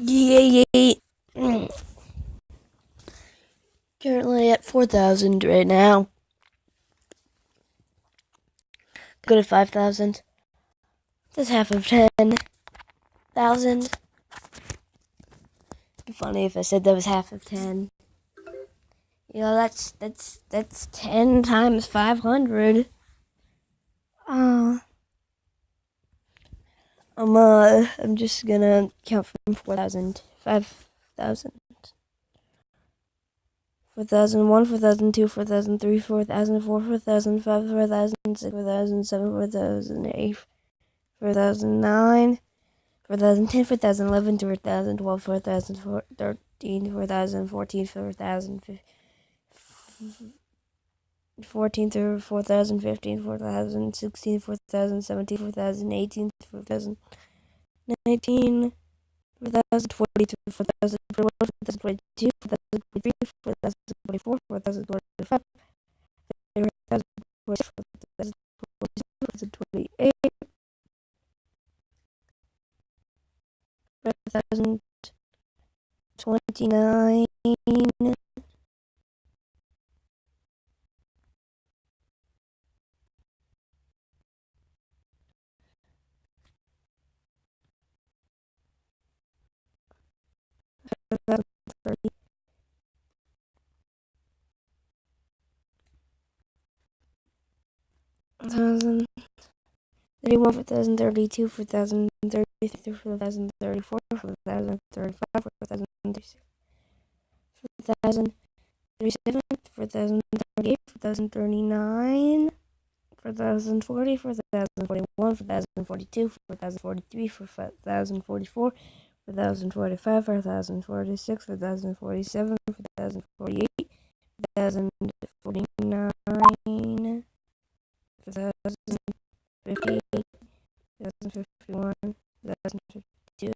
Yay! Currently at 4,000 right now. Go to 5,000. That's half of 10,000. It'd be funny if I said that was half of 10. You know, that's 10 times 500. I'm just gonna count from 4,000. 5,000. 4,001, 4,002, 4,003, 4,004, 4,005, 4,006, 4,007, 4,008, 4,009, 4,010, 4,011, 4,012, 4,013, 4,014, 4,014 through 4,015, 4,016, 4,017, 4,018, 4,019, 4,020 through 4,021, 4,022, 4,023, 4,024, 4,025, 4,026, 4,028, 4,029, 4,030, 4,031, 4,032, 4,033, 4,034, 4,035, 4,036, 4,037, 4,038, 4,039, 4,040, 4,041, 4,042, 4,043, 4,044, 4,045, 4,046, 4,047, 4,048, 4,049, 4,050, 4,051, 4,052,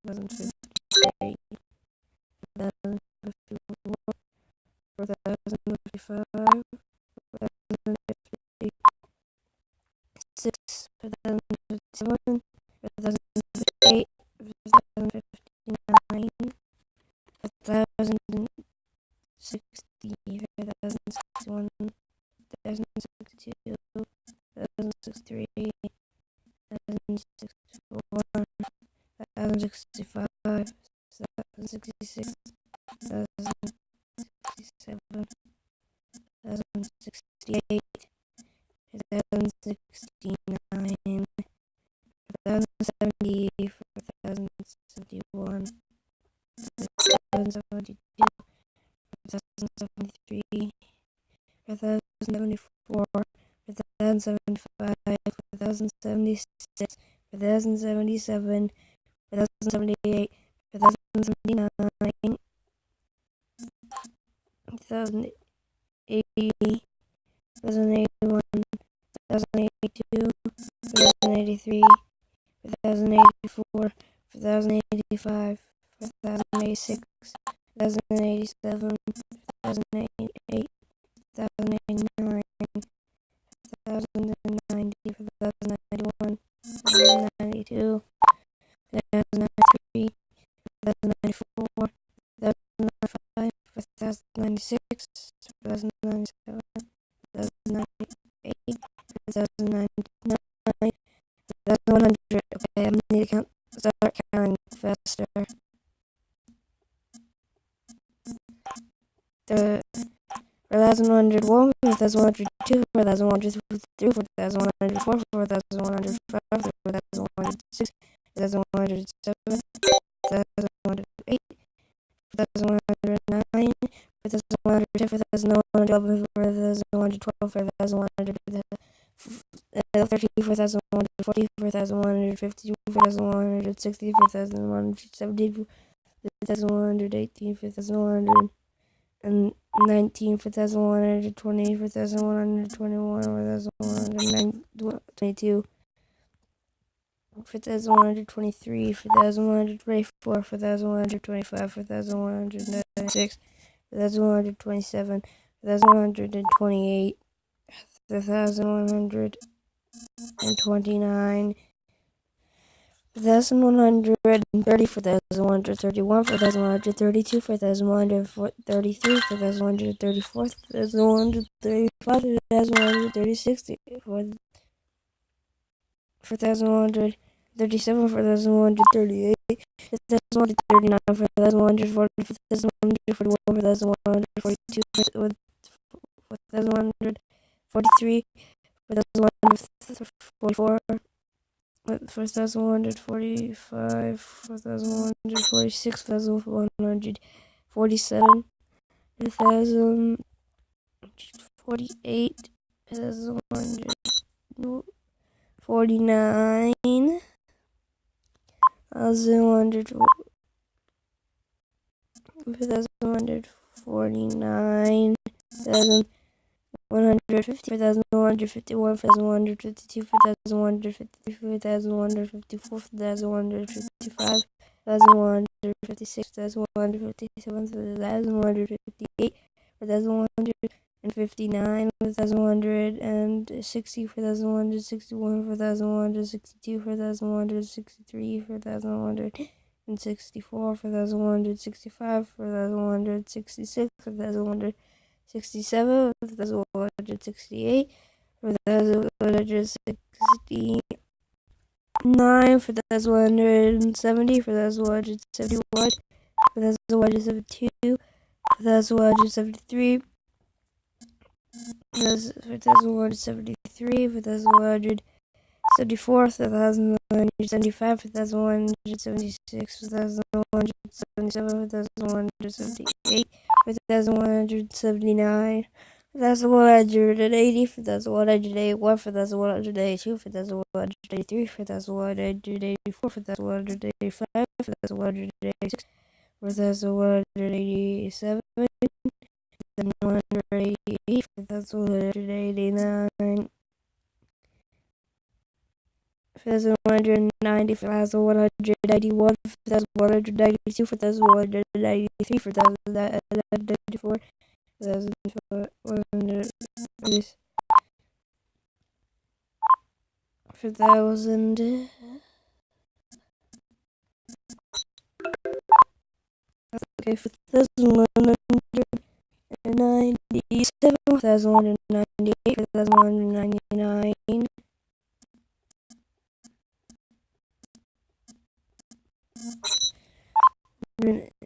4,058, 4,054, 4,055, 4,056, 4,057, 4,058, 4,059, 4,060, 4,061, 4,062, 4,063, 4,064, 4,065, 4,066, 4,067, 4,068, 4,069, 4,070, 4,071, 4,072, 4,073, 4,074, 4,075, 4,076, 4,077, 4,078, 4,079, 4,080, 4,081, 4,082, 4,083, 4,084, 4,085, 4,086, 4,087, 4,088, 4,089, 4,090, 4,091, 4,092, 4,093, 4,094, 4,095, 4,096, 4,097, 4,098, 4,099, 4,100. Okay, I need to start counting faster. The 4,101, 4,102, 4,103, 4,104, 4,105, 4,106, 4,107, 4,108, 4,109, 4,110, 4,111, 4,112, 4,113, 4,140, 4,150, 4,160, 4,170, 4,118, 4,100. And 19, 4,120, 4,121, 4,122, 4,123, 4,124, 4,125, 4,196, 4,127, 4,128, 4,129, 4,130, 4,131, 4,132, 4,133, 4,134, 4,135, 4,136, 4,137, 4,138, 4,139, 4,140, 4,141, 4,142, 4,143, 4,144, 4,145, 4,146, 4,147, 4,048, 4,149, 4,149, 150, 4,151, 4,152, 4,153, 4,154, 4,155, 4,156, 4,157, 4,158, 4,159, 4,160, 4,161, 4,162, 4,163, 4,164, 4,165, 4,166, 4,167, 4,168, 4,169, 4,170, 4,171, 4,172, 4,173, 4,173, 4,174, 4,175, 4,176, 4,177, 4,178, 4,179, 4,180, 4,181, 4,182, 4,183, 4,184, 4,185, 4,186, 4,187, 4,188, 4,189, 4,190, 4,191, 4,192, 4,193, 4,194, 4,100, 4,000, okay, 4,197, 4,198, 4,199,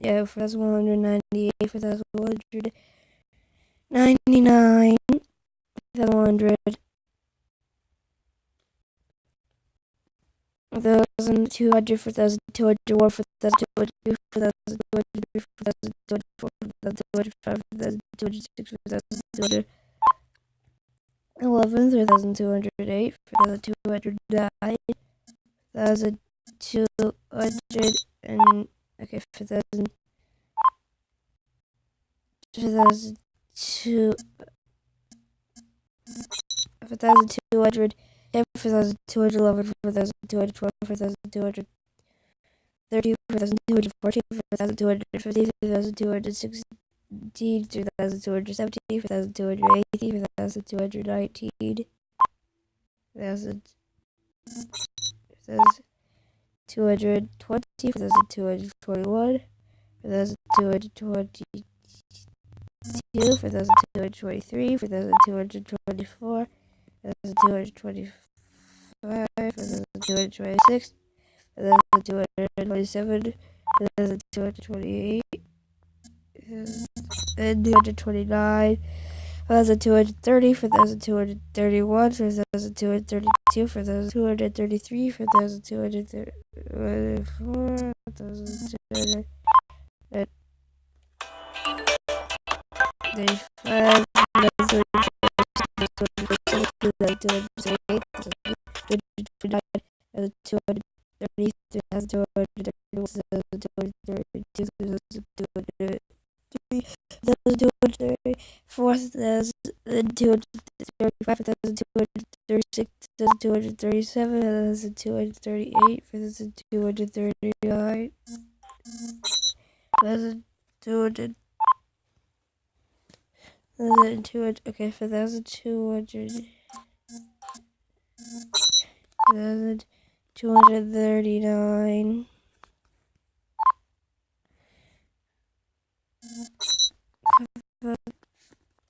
yeah, 4,198, 4,199, 4,100, 4,200, 4,201, 4,202, 4,203, 4,204, 4,205, 4,206, 4,211, 3,208, 4,209, 1,200, and okay, 4,000, 4,200, 4,200, 4,211, 4,212, 4,213, 4,214, 4,215, 4,216, 3,217, 4,218, 4,219, 4,220, 4,221, 4,222, 4,223, 4,224, 4,225, 4,226, 4,227, 4,228, 4,229, 4,230, 4,231, 4,232, 4,233, 4,234, 4,235, 1,200, okay, 4,200, 239.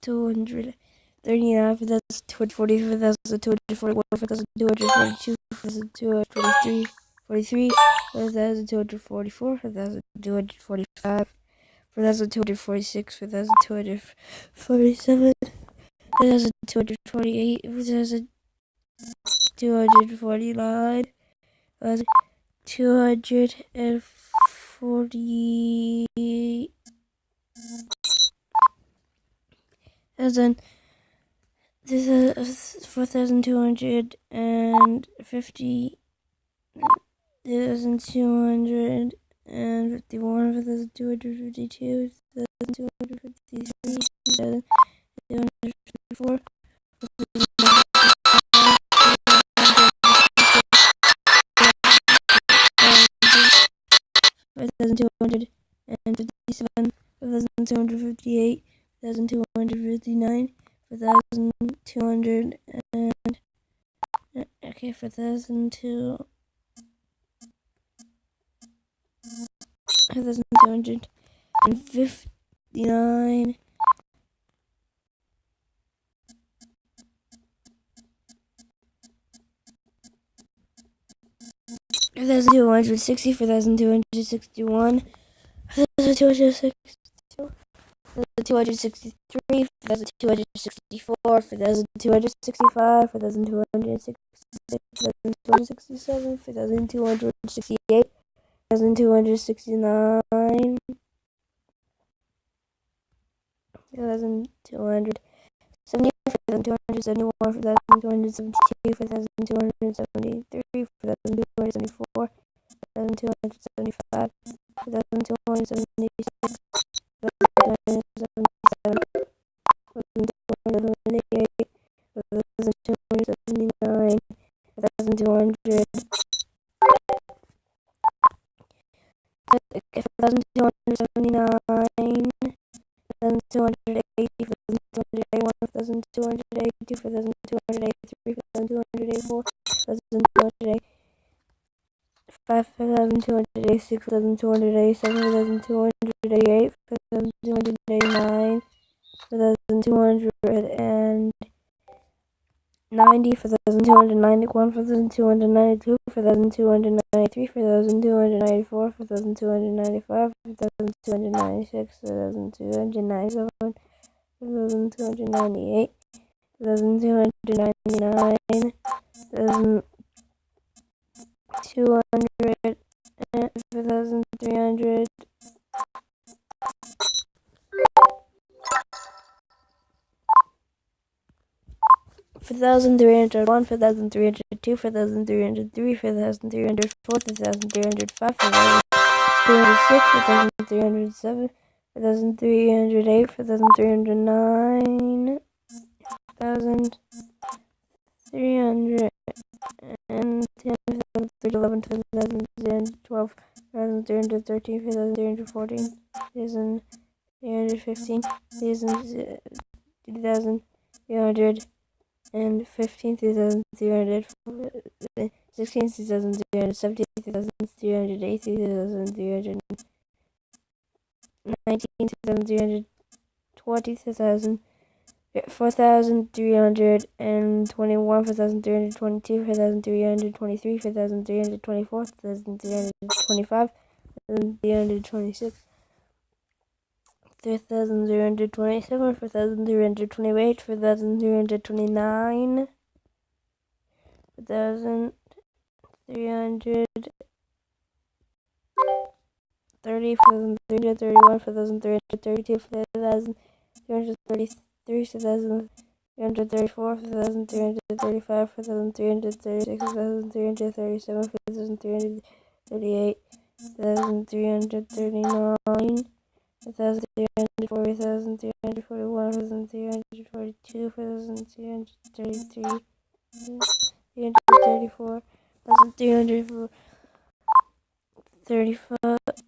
239, 4,240, 4,241, 4,242, 4,243, 43, 4,244, 4,245, 4,246, 4,247, 4,248, 4,249, 240, this is 4,250, 4,251, 4,252, 4,253, 4,254, 4,257, 4,258, 4,259, 4,200 and okay, 4,259, 4,260, 4,261, 4,262, 4,263, 4,264, 4,265, 4,266, 4,267, 4,268, 4,269, 4,270, 4,271, 4,272, 4,273, 4,274, 4,275, 4,276, 4,277, 4,278, 4,279, 4,200, 4,279, 4,280, 4,281, 4,282, 4,283, 4,284, 4,285, 4,286, 4,287, 4,288, 4,289, 4,290, 4,291, 4,292, 4,293, 4,294, 4,295, 4,296, 4,297, 4,298, 4,299, 4,200, 4,300, 4,301, 4,302, 4,303, 4,304, 4,305, 4,306, 4,307, 4,308, 4,309, 4,310, 4,311, 4,312, 4,313, 4,314, 4,315, 2,300 and 15, 2,300, 16, 2,370, 2,380, 2,319, 2,320, 4,321, 4,322, 4,323, 4,324, 4,325, 4,326, 4,327, 4,328, 4,329, 4,330, 4,331, 4,332, 4,333, 4,334, 4,335, 4,336, 4,337, 4,338, 4,339, 1,340, 1,341, 1,342, 1,333, 334, 1,335,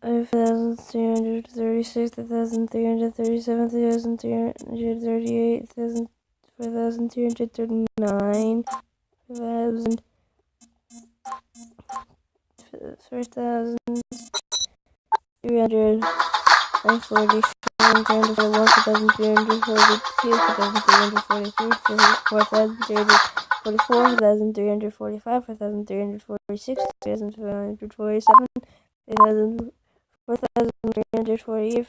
1,336, 1,337, 1,338, 4,339, 4,300 and 40, 4,341, 4,342, 4,343, 4,344, 4,345, 4,346, 4,347, 4,348,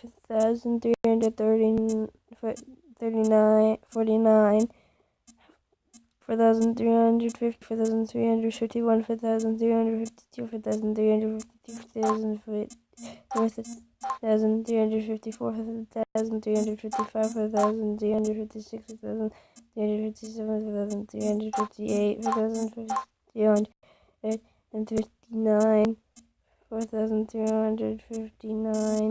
4,339, 49, 4,350, 4,351, 4,352, 4,353, 4,354, 4,355, 4,356, 4,357, 4,358, 4,359, 4,359, 4,350,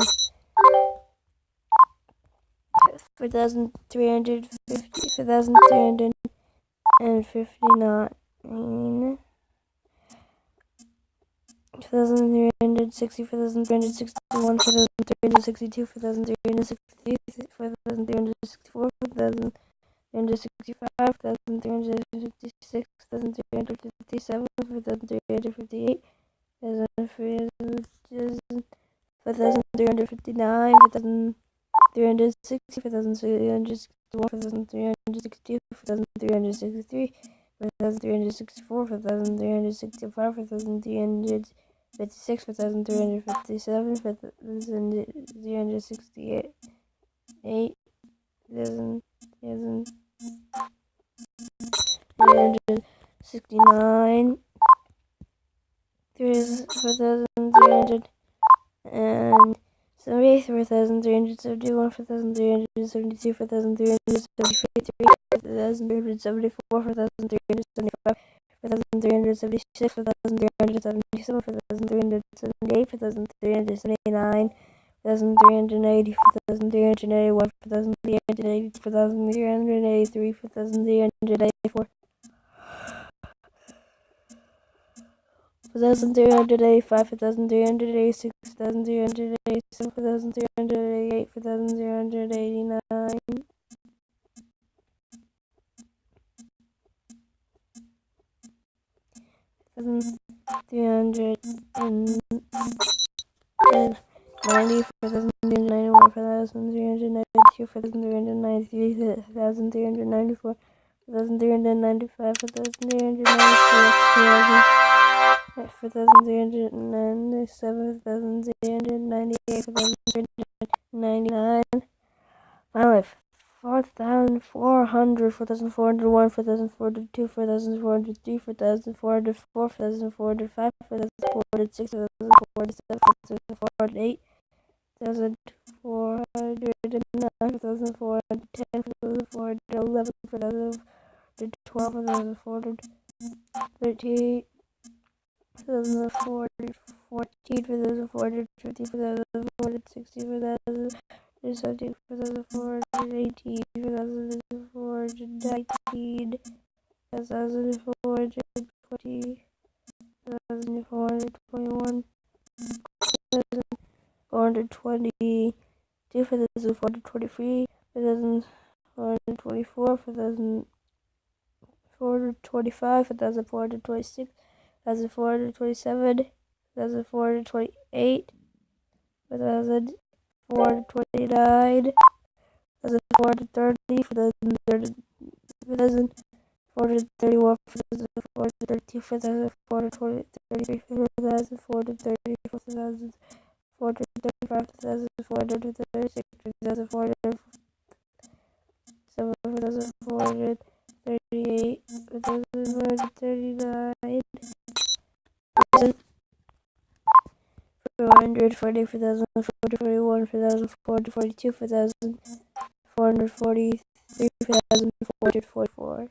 4,359, 4,360, 4,361, 4,362, 4,363, 4,364, 4,365, 4,366, 4,357, 4,358, 4,359, 4,360, 4,361, 4,362, 4,363, 4,364, 4,365, 4,356, 4,357, 4,368, 4,369, 4,300 and 70, 4,371, 4,372, 4,373, 4,374, 4,375, 4,376, 4,377, 4,378, 4,379, 4,380, 4,381, 4,380, 4,383, 4,384, 4,385, 4,386, 4,387, 4,388, 4,389, 4,390, 4,391, 4,392, 4,393, 4,394, 4,395, 4,396, 4,397, 4,398, 4,399, finally 4,400, 4,401, 4,402, 4,403, 4,404, 4,405, 4,406, 4,407, 4,408, 4,409, 4,410, 4,411, 4,412, 4,413, 4,414, 4,415, 4,416, 4,417, 4,418, 4,419, 4,420, 4,421, 422, 423, 424, 425, 4,426, 4,427, 4,428, 4,429, 4,430, 4,431, 4,432, 4,433, 4,434, 4,435, 4,436, 4,438, 4,439, 440, 4,441, 4,442, 4,443, 4,444,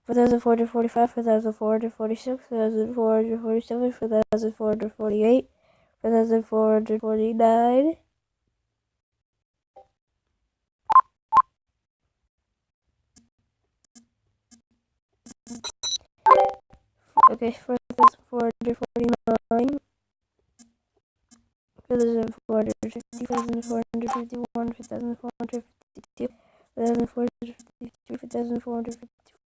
4,445, 4,446, 4,447, 4,448, 4,449, okay, 4,449, 4,450, 4,451, 4,452, 4,453, 4,454,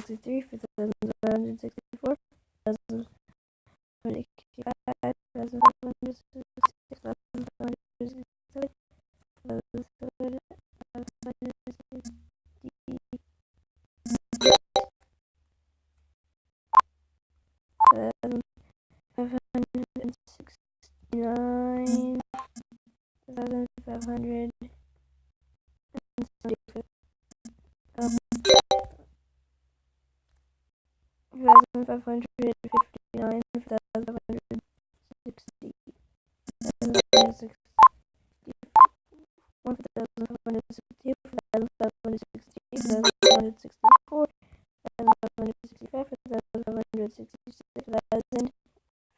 4,563, 4,564, 4,565, 4,566, 4,567, 569, 500, 559, 560, 1,562, 1,564, 1,565, 1,566,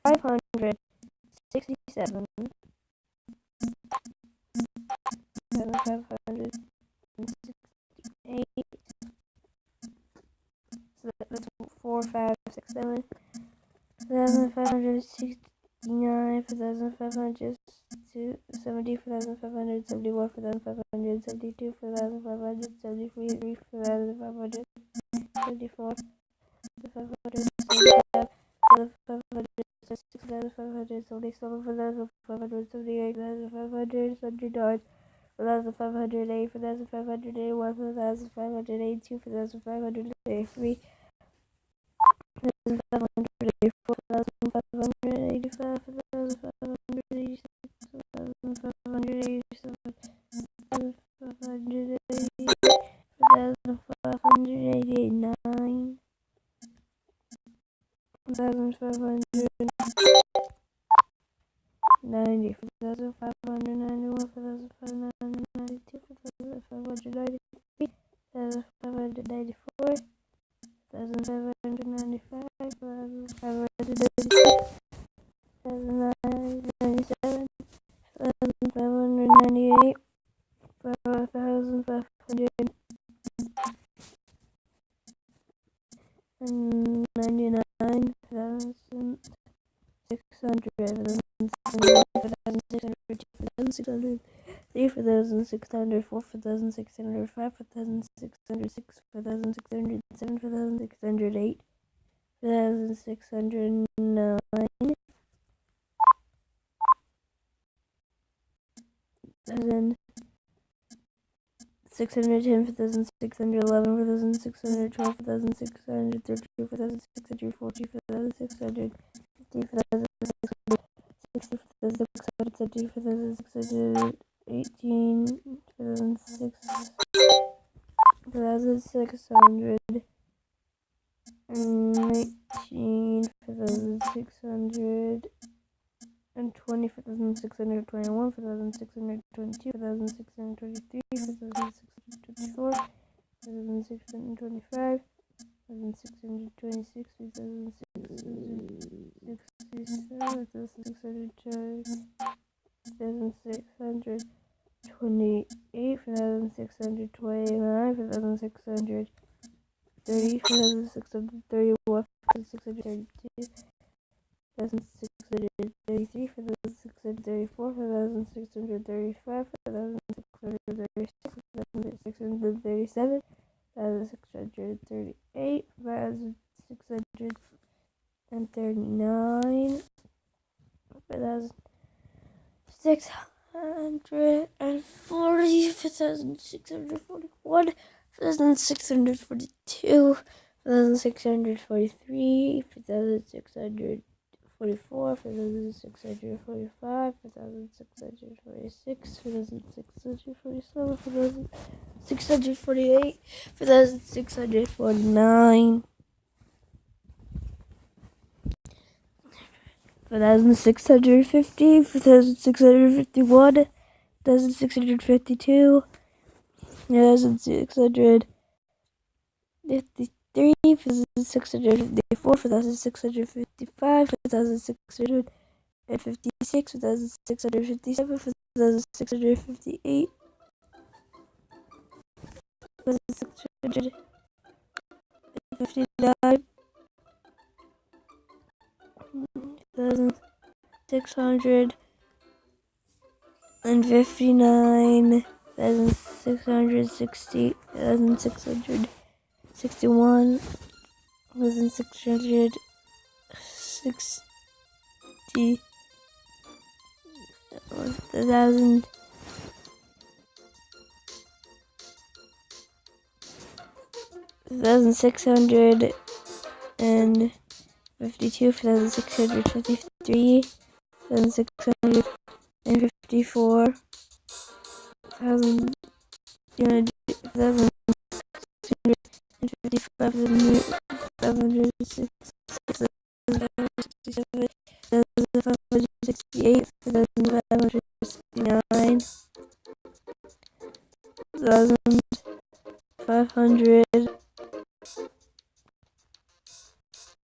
567, 568. So that's 4, 5, 6, 7. 4,569, 4,570, 4,571, 4,572, 4,573, 4,574, 575, 576, 577, 578, 579, 4,508, 4,581, 4,582, 4,583, 4,584, 4,585, 4,586, 4,587, 4,589, 4,590, 4,591, 4,592, 4,593, 4,594, 1,795, 1,596, 1,997, 1,598, 1,599, 1,600, 1,600, 4,600, 4,605, 4,606, 4,607, 4,608, 4,609, 4,610, 4,611, 4,612, 4,632, 4,640, 4,650, 4,660, 4,618, 4,619, 4,620, 4,621, 4,622, 4,623, 4,624, 4,625, 4,626, 4,627, 4,628, 4,629, 4,630, 4,631, 4,632, 1,633, 1,634, 1,635, 1,636, 1,637, 1,638, 1,639, 1,640, 1,641, 1,642, 1,643, 1,644, 1,645, 1,646, 1,647, 1,648, 1,649, 1,650, 1,651, 1,652, 1,653, 1,654, 1,655, 1,656, 1,657, 1,658, 1,659, 1,659, 1,660, 1,661, 1,660. 1,000. 1,652, 1,653, 1,654, 1,655, 1,568, 1,569, 1,500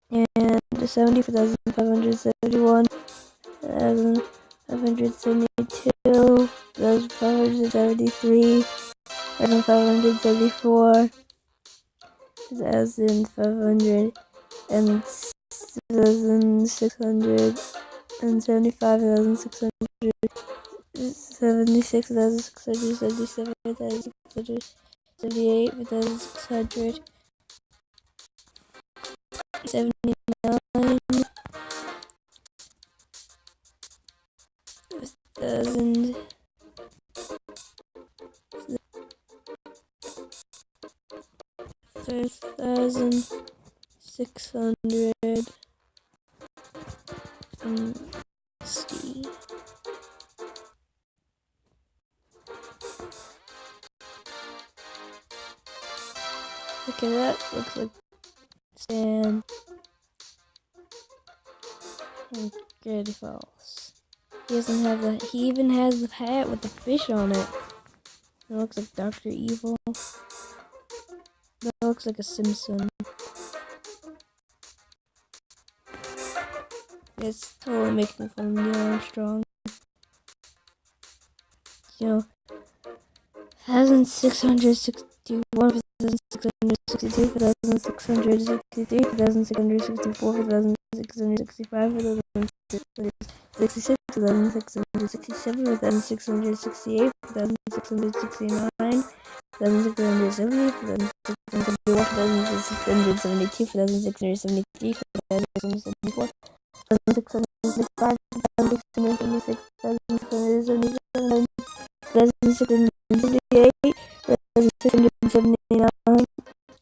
and 70, 1,571, 1,572, 1,573, 1,574, 1,500 and 1,675, 1,676, 1,677, 1,678, 1,679, 1,000, 1,600 and see. Okay, that looks like sand. And Gravity Falls. He even has the hat with the fish on it. It looks like Dr. Evil. That looks like a Simpson. It's totally making fun of Neil Armstrong. 1,661, 1,662, 1,663, 1,664, 1,665, 1,666, 1,667, 1,668, 1,669, 1,670, 1,671, 1,672, 1,673, 1,674, 1,675, 1,676, 1,677, 1,678, 1,679,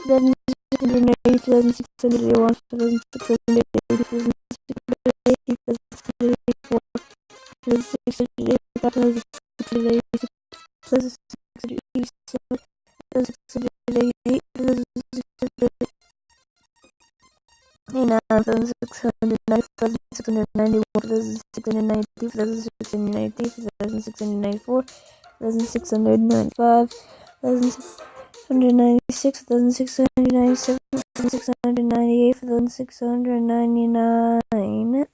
1,680, 1,681, 1,680, 1,684, 1,685, 1,686, 1,687, 1,688, 1,690, 1,691, 1,692, 1,693, 1,694, 1,695, 1,696, 1,697, 1,698, 1,699,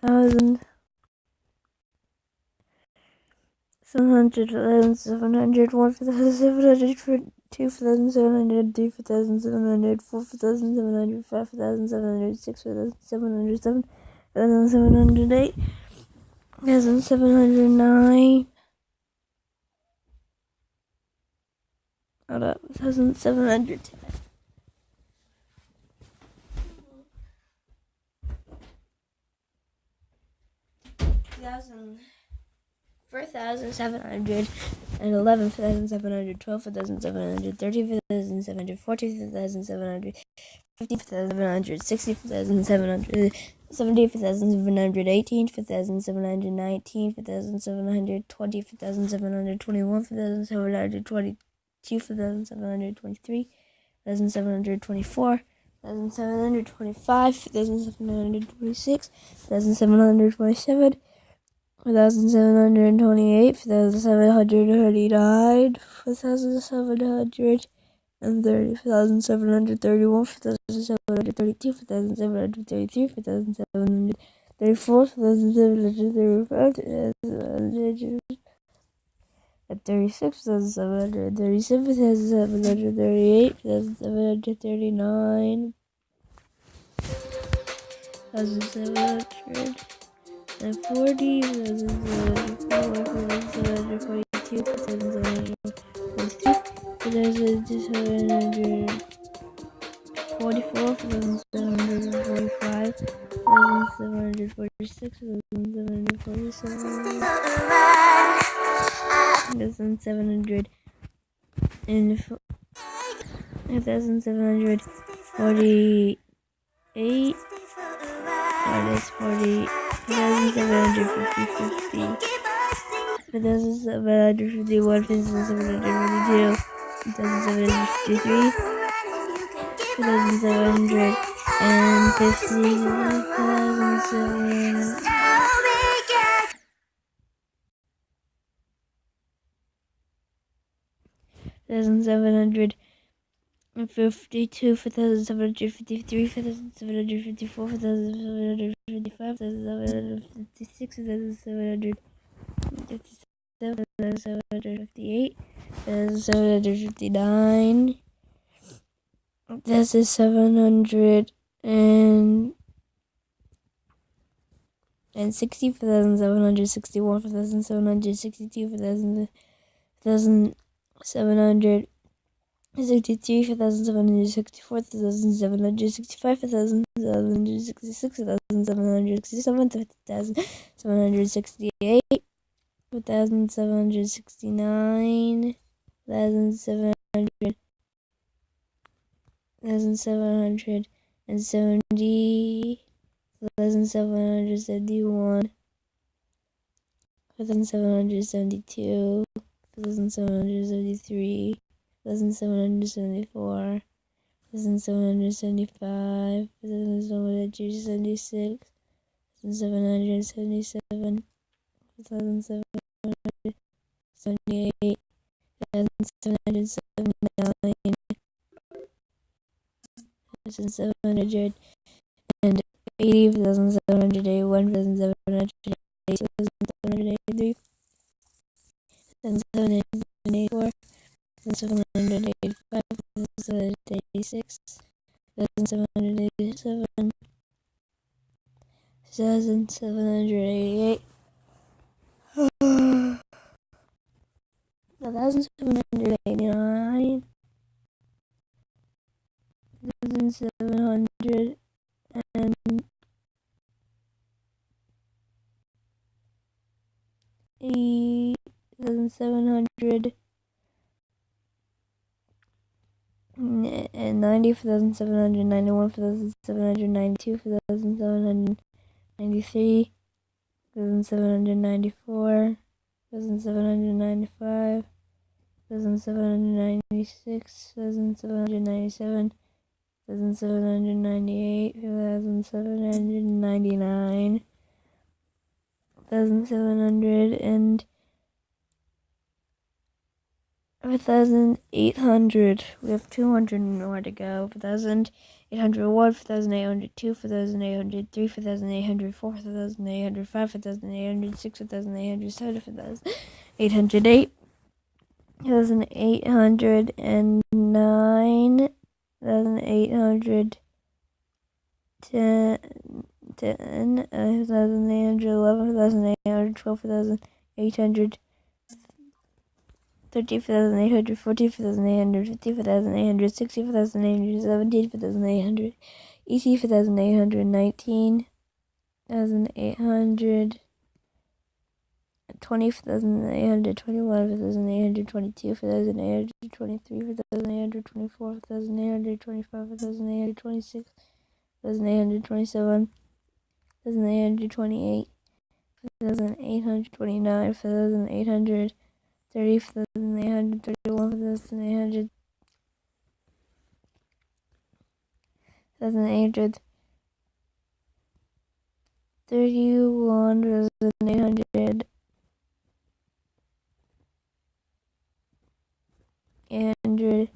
1,700, 1,701, 1,702, 1,703, 1,704, 1,705, 1,706, 1,707, 1,708, 1,709. Hold up, 1,710. 4,711, 4,712, 4,730, 4,740, 4,750, 4,760, 4,770, 4,718, 4,719, 4,720, 4,721, 4,722, 4,723, 4,724, 1,725, 1,726, 1,727, 1,728, 1,739, 1,730, 1,731, 1,732, 1,733, 1,734, 1,735, 36, 1,737, 1,738, 1,739, 1,740, 1,742, 1,743, 1,700. 44, 4,745, 4,746, 4,747, 4,700 and 4,748. That is 4,750, 4,751, 4,752, 4,753, 4,750, 4,752, 4,753, 4,754, 4,755, 4,756, 4,757, 4,758, 4,759. This is 760, 4,761, 4,762, 4,763, 4,764, 4,765, 4,766, 4,767, 4,768, 4,769, 1,770, 1,771, 1,772, 1,773, 1,774, 1,775, 1,776, 1,777, 1,778, 1,779, 1,780, 1,781, 1,782, 1,783, 1,784, 1,785, 1,786, 1,787, 1,788, 1,789, 1,700 and 1,700 and 90, 1,791, 1,792, 1,793, 1,794, 1,795, 1,796, 1,797, 1,798, 1,799, 1,700 and 1,800. We have 200 more to go. 4,801, 4,802, 4,803, 4,804, 4,805, 4,806, 4,807, 4,808, 1,809, 1,810, 1,811, 1,812, 4,800. 30,800, 40,850, 4,860, 4,817, 4,880, 4,819, 1,800, 20, 4,821, 4,822, 4,823, 4,824, 4,825, 4,826, 4,827, 4,828, 4,829, 4,800. 30, 4,831, 4,800, 4,831, 4,800,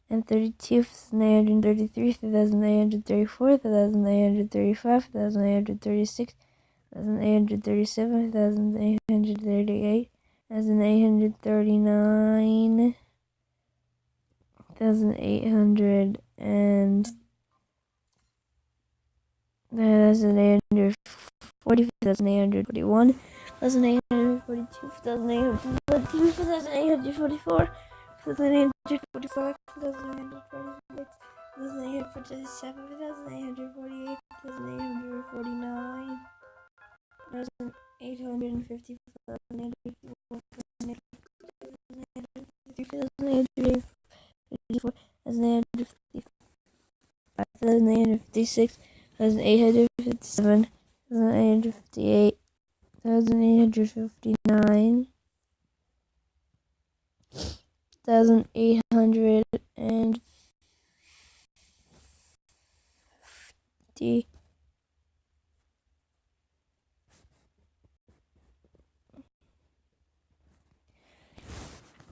and 32, 4,833, 4,834, 4,835, 4,836, 4,837, 4,838, 1,839, 1,800 and 1,840, 1,841, 1,842, 1,842, 1,844, 1,845, 1,846, 1847, 1848, 1849, 1850, 1854, 1856, 1857, 1858, 1859, 1850,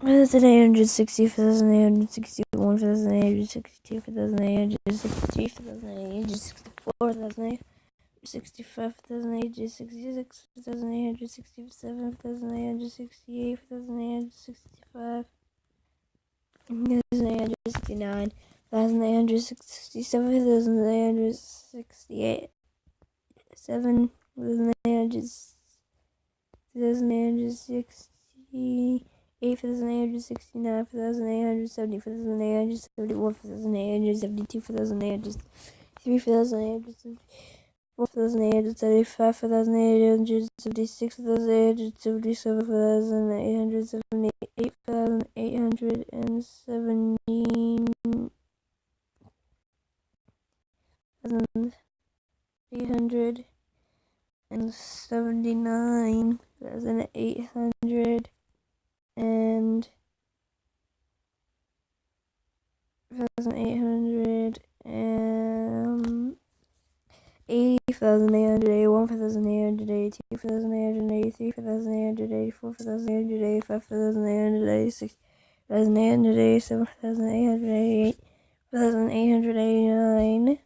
1860, 1861, 1862, 1863, 1864, 1865, 1866, 1867, 1868, 1865, 1869, 1867, 1868, 1868, 1869, 1870, 1871, 1872, 1873, 1875, 1876, 1877, 1878, 1817, 1879, 1800 and 1800 80, 1881, 1882, 1883, 1884, 1885, 1886, 1887, 1888, 1889,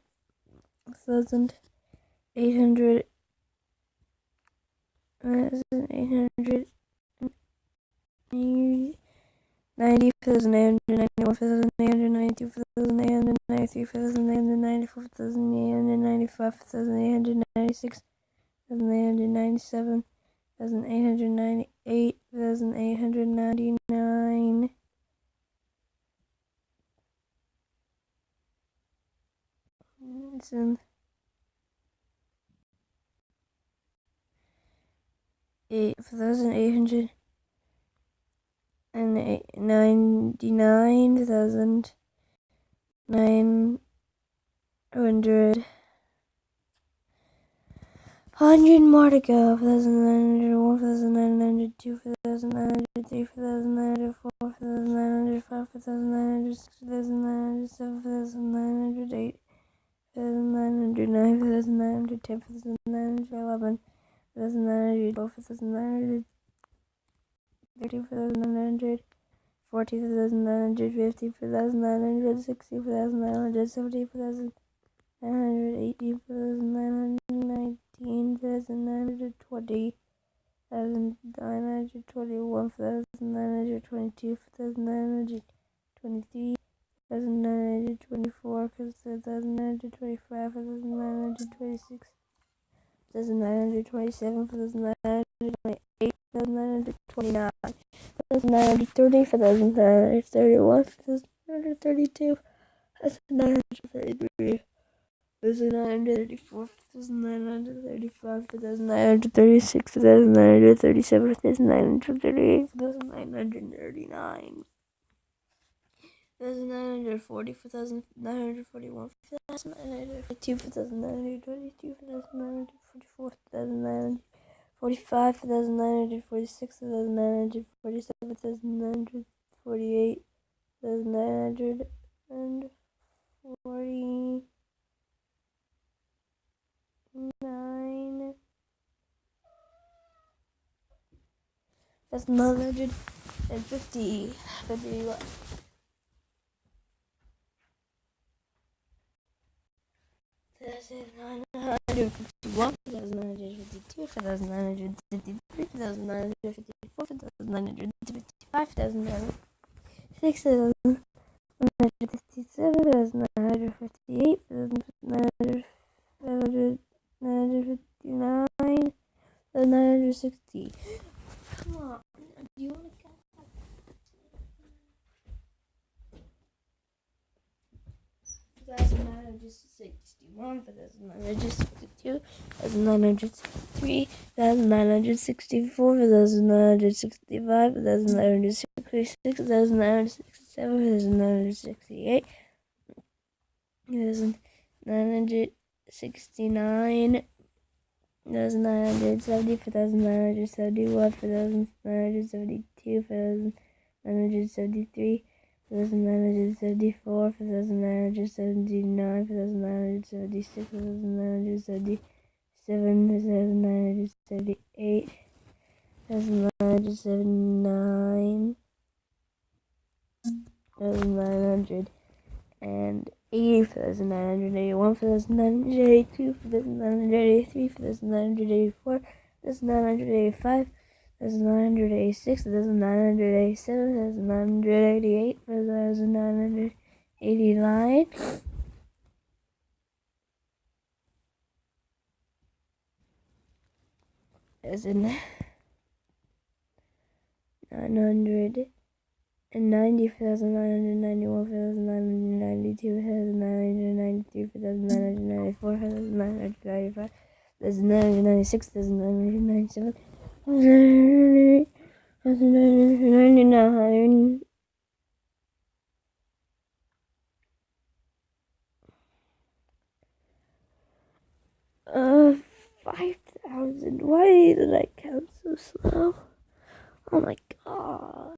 1800, 1890, 1891, 1892, 1893, 1894, 1895, 1896, 1897, 1898, 1899, 1800 and 99,900, 100 more to go. 4,901, 4,902, 4,903, 4,904, 4,905, 4,906, 4,907, 4,908, 4,909, 4,910, 4,911, 4,912, 4,913, 4,900. 40, 4,950, 4,960, 4,970, 4,980, 4,919, 4,920, 4,921, 4,922, 4,923, 4,924, 4,925, 4,926, 4,927, 4,928, 4,929. 4,930, 4,931, 4,932, 4,933, 4,934, 4,935, 4,936, 4,937, 4,938, 4,939, 4,940, 4,941, 4,942, 4,922, 4,944, 4,945, 4,946, 4,947, 4,948, 4,949, that's 950, 51. That's 951, 952, 953, 954, 955, 956, 957, 958, 959, 960. Come on, do you want to count? 962, 1961, 1962, 1963, 1964, 1965, 1966, 1967, 1968, 1969, 1970, 1971, 1972, 1973, 1974, 1979, 1976, 1977, 1978, 1979, 1980, 1981, 1982, 1983, 1984, 1985, 1986, 1987, 1988, 1989, as in 990, 991, 992, 993, 994, 995, 996, 997, 999, 5,000. Why did I count so slow? Oh my god.